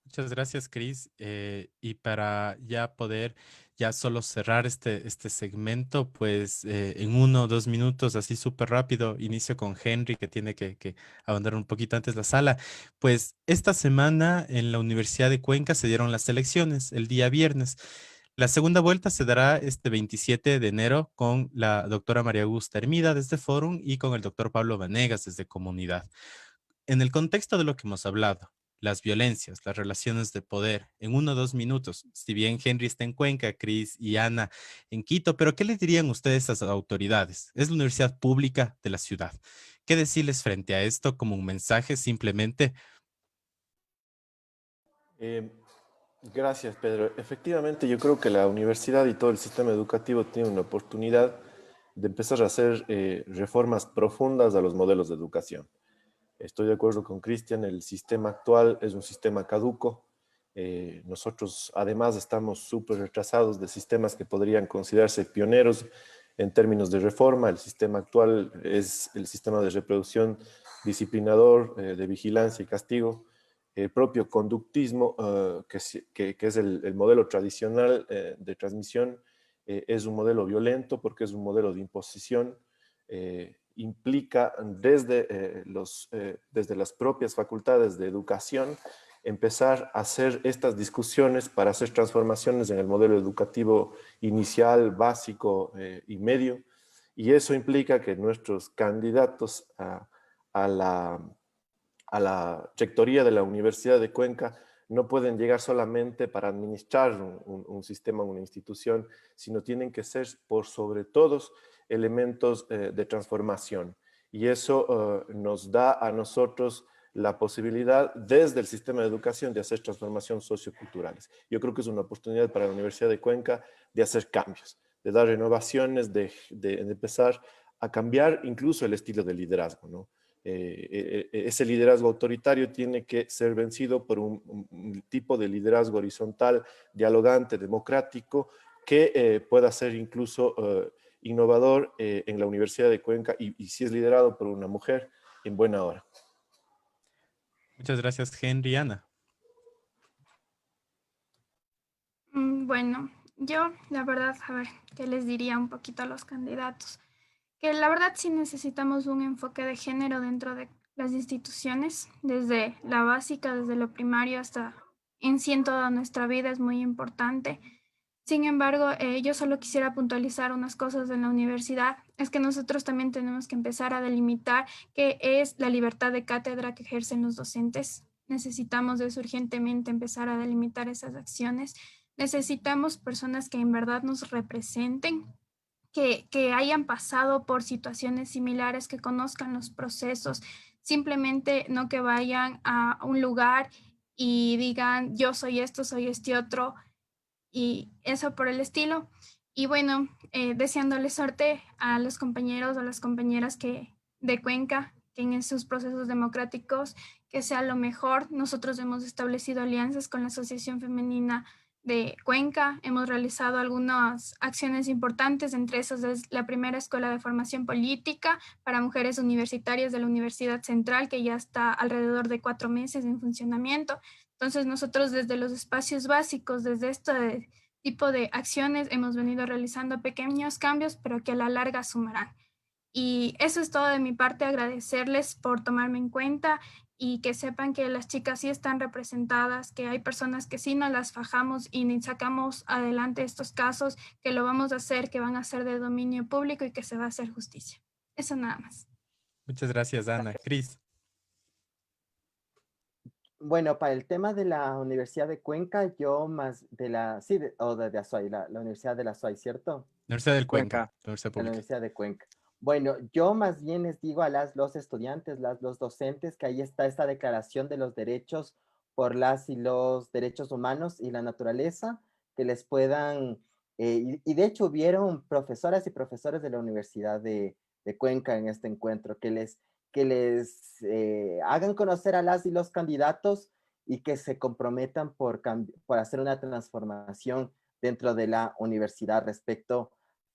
Muchas gracias, Cris. Y para ya poder ya solo cerrar este segmento, pues en 1 o 2 minutos, así súper rápido, inicio con Henry, que tiene que abandonar un poquito antes la sala. Pues esta semana en la Universidad de Cuenca se dieron las elecciones, el día viernes. La segunda vuelta se dará este 27 de enero con la doctora María Augusta Hermida desde Fórum y con el doctor Pablo Vanegas desde Comunidad. En el contexto de lo que hemos hablado, las violencias, las relaciones de poder, en 1 o 2 minutos, si bien Henry está en Cuenca, Cris y Ana en Quito, pero ¿qué le dirían ustedes a las autoridades? Es la universidad pública de la ciudad. ¿Qué decirles frente a esto como un mensaje simplemente? Eh, Gracias, Pedro. Efectivamente, yo creo que la universidad y todo el sistema educativo tiene una oportunidad de empezar a hacer reformas profundas a los modelos de educación. Estoy de acuerdo con Cristian, el sistema actual es un sistema caduco. Nosotros además estamos súper retrasados de sistemas que podrían considerarse pioneros en términos de reforma. El sistema actual es el sistema de reproducción disciplinador, de vigilancia y castigo. El propio conductismo, que es el modelo tradicional de transmisión, es un modelo violento porque es un modelo de imposición. Implica desde las propias facultades de educación empezar a hacer estas discusiones para hacer transformaciones en el modelo educativo inicial, básico y medio, Y eso implica que nuestros candidatos a la rectoría de la Universidad de Cuenca no pueden llegar solamente para administrar un sistema, una institución, sino tienen que ser, por sobre todos, elementos de transformación. Y eso nos da a nosotros la posibilidad, desde el sistema de educación, de hacer transformaciones socioculturales. Yo creo que es una oportunidad para la Universidad de Cuenca de hacer cambios, de dar renovaciones, de empezar a cambiar incluso el estilo de liderazgo, ¿no? Ese liderazgo autoritario tiene que ser vencido por un tipo de liderazgo horizontal, dialogante, democrático, que pueda ser incluso innovador en la Universidad de Cuenca y si es liderado por una mujer, en buena hora. Muchas gracias, Henry. Ana. Bueno, yo la verdad, a ver, ¿qué les diría un poquito a los candidatos? Que la verdad sí necesitamos un enfoque de género dentro de las instituciones, desde la básica, desde lo primario hasta en sí en toda nuestra vida es muy importante. Sin embargo, yo solo quisiera puntualizar unas cosas en la universidad. Es que nosotros también tenemos que empezar a delimitar qué es la libertad de cátedra que ejercen los docentes. Necesitamos eso urgentemente, empezar a delimitar esas acciones. Necesitamos personas que en verdad nos representen, que hayan pasado por situaciones similares, que conozcan los procesos, simplemente no que vayan a un lugar y digan yo soy esto, soy este otro y eso por el estilo. Y bueno, deseándole suerte a los compañeros o las compañeras de Cuenca, que en sus procesos democráticos, que sea lo mejor. Nosotros hemos establecido alianzas con la Asociación Femenina de Cuenca, hemos realizado algunas acciones importantes, entre esas es la primera escuela de formación política para mujeres universitarias de la Universidad Central, que ya está alrededor de 4 meses en funcionamiento. Entonces nosotros desde los espacios básicos, desde este tipo de acciones, hemos venido realizando pequeños cambios, pero que a la larga sumarán. Y eso es todo de mi parte, agradecerles por tomarme en cuenta y que sepan que las chicas sí están representadas, que hay personas que sí nos las fajamos y sacamos adelante estos casos, que lo vamos a hacer, que van a ser de dominio público y que se va a hacer justicia. Eso nada más. Muchas gracias, Ana. Cris. Bueno, para el tema de la Universidad de Cuenca, yo más de la, sí, o de Azuay, la Universidad de la Azuay, ¿cierto? Universidad del Cuenca, Cuenca. la Universidad De la Pública. Universidad de Cuenca. Bueno, yo más bien les digo a los estudiantes, los docentes, que ahí está esta declaración de los derechos por las y los derechos humanos y la naturaleza, que les puedan, y de hecho hubieron profesoras y profesores de la Universidad de Cuenca en este encuentro, que les hagan conocer a las y los candidatos y que se comprometan por hacer una transformación dentro de la universidad respecto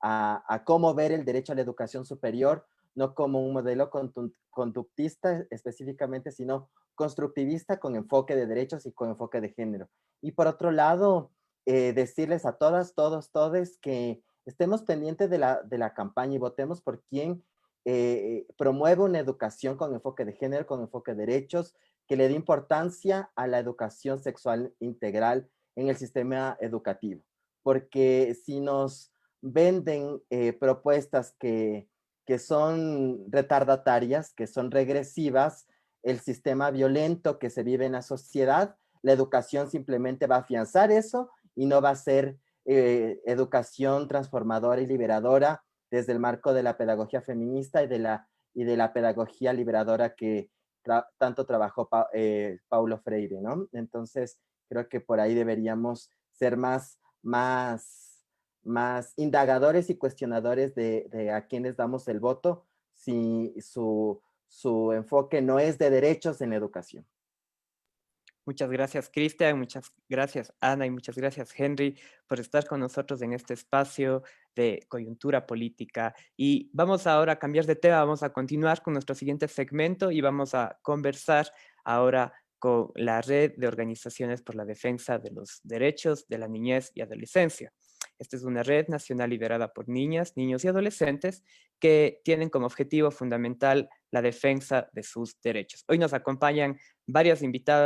a cómo ver el derecho a la educación superior, no como un modelo conductista específicamente, sino constructivista con enfoque de derechos y con enfoque de género. Y por otro lado, decirles a todas, todos, todes que estemos pendientes de la campaña y votemos por quien promueve una educación con enfoque de género, con enfoque de derechos, que le dé importancia a la educación sexual integral en el sistema educativo. Porque si nos venden propuestas que son retardatarias, que son regresivas, el sistema violento que se vive en la sociedad, la educación simplemente va a afianzar eso y no va a ser educación transformadora y liberadora desde el marco de la pedagogía feminista y de la pedagogía liberadora que tanto trabajó Paulo Freire, ¿no? Entonces, creo que por ahí deberíamos ser más indagadores y cuestionadores de a quienes damos el voto si su enfoque no es de derechos en la educación. Muchas gracias, Cristian, muchas gracias, Ana, y muchas gracias, Henry, por estar con nosotros en este espacio de coyuntura política. Y vamos ahora a cambiar de tema, vamos a continuar con nuestro siguiente segmento y vamos a conversar ahora con la Red de Organizaciones por la Defensa de los Derechos de la Niñez y Adolescencia. Esta es una red nacional liderada por niñas, niños y adolescentes que tienen como objetivo fundamental la defensa de sus derechos. Hoy nos acompañan varias invitadas